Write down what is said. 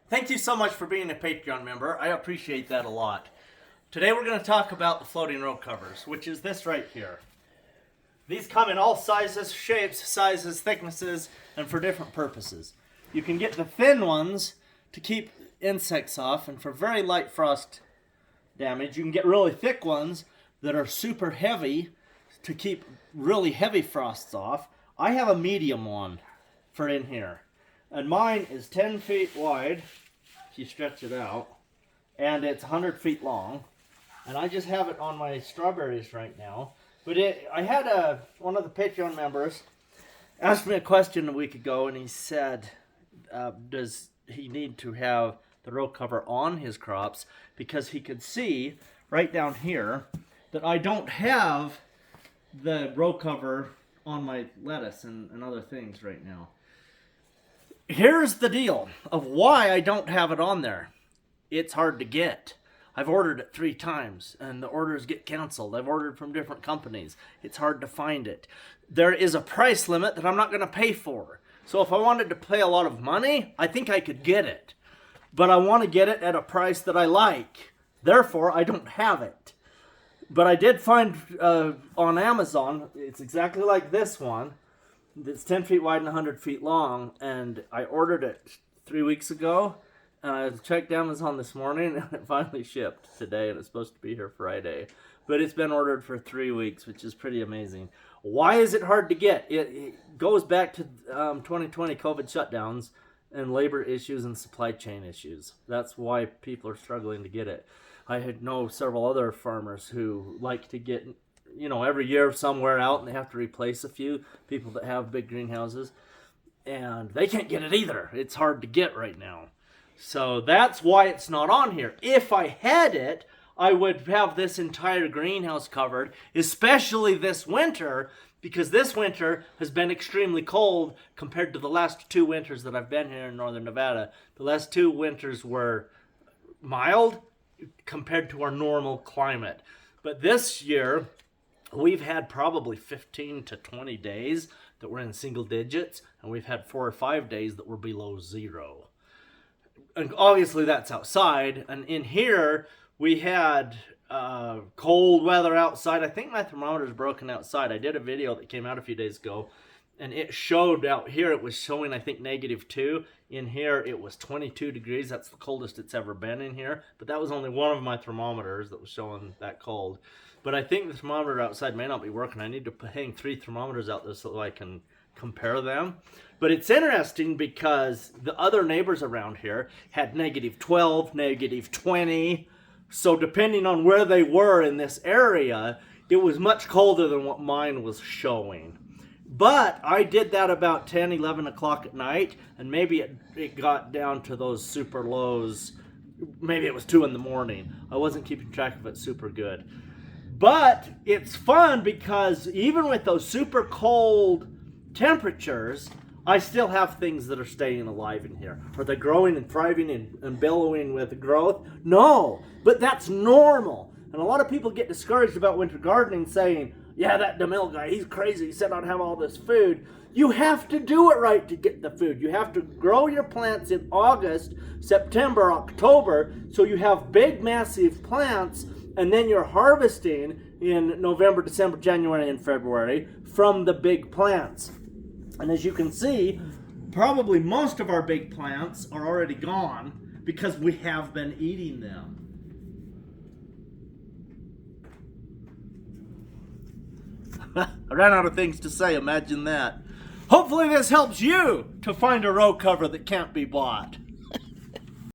Thank you so much for being a Patreon member. I appreciate that a lot. Today we're going to talk about the floating row covers, which is this right here. These come in all sizes, shapes, sizes, thicknesses, and for different purposes. You can get the thin ones to keep insects off and for very light frost damage. You can get really thick ones that are super heavy to keep really heavy frosts off. I have a medium one for in here. And mine is 10 feet wide, if you stretch it out, and it's 100 feet long. And I just have it on my strawberries right now. But I had one of the Patreon members asked me a question a week ago, and he said, does he need to have the row cover on his crops? Because he could see right down here that I don't have the row cover on my lettuce and other things right now. Here's the deal of why I don't have it on there. It's hard to get. I've ordered it 3 times and the orders get canceled. I've ordered from different companies. It's hard to find it. There is a price limit that I'm not going to pay for. So if I wanted to pay a lot of money, I think I could get it. But I want to get it at a price that I like. Therefore, I don't have it. But I did find on Amazon, it's exactly like this one. It's 10 feet wide and 100 feet long, and I ordered it 3 weeks ago, and I checked Amazon this morning, and it finally shipped today, and it's supposed to be here Friday. But it's been ordered for 3 weeks, which is pretty amazing. Why is it hard to get? It goes back to 2020 COVID shutdowns and labor issues and supply chain issues. That's why people are struggling to get it. I know several other farmers who like to get, every year somewhere out, and they have to replace a few people that have big greenhouses, and they can't get it either. It's hard to get right now. So that's why it's not on here. If I had it, I would have this entire greenhouse covered, especially this winter, because this winter has been extremely cold compared to the last 2 winters that I've been here in northern Nevada. The last 2 winters were mild compared to our normal climate. But this year, we've had probably 15 to 20 days that were in single digits, and we've had 4 or 5 days that were below 0. And obviously that's outside, and in here we had cold weather outside. I think my thermometer's broken outside. I did a video that came out a few days ago, and it showed out here, it was showing, I think, -2. In here, it was 22 degrees. That's the coldest it's ever been in here. But that was only one of my thermometers that was showing that cold. But I think the thermometer outside may not be working. I need to hang 3 thermometers out there so I can compare them. But it's interesting because the other neighbors around here had -12, -20. So depending on where they were in this area, it was much colder than what mine was showing. But I did that about 10, 11 o'clock at night, and maybe it got down to those super lows. Maybe it was 2 in the morning. I wasn't keeping track of it super good. But it's fun because even with those super cold temperatures, I still have things that are staying alive in here. Are they growing and thriving and billowing with growth? No, but that's normal. And a lot of people get discouraged about winter gardening saying, yeah, that DeMille guy, he's crazy. He said I'd have all this food. You have to do it right to get the food. You have to grow your plants in August, September, October, so you have big, massive plants, and then you're harvesting in November, December, January, and February from the big plants. And as you can see, probably most of our big plants are already gone because we have been eating them. I ran out of things to say, imagine that. Hopefully this helps you to find a row cover that can't be bought.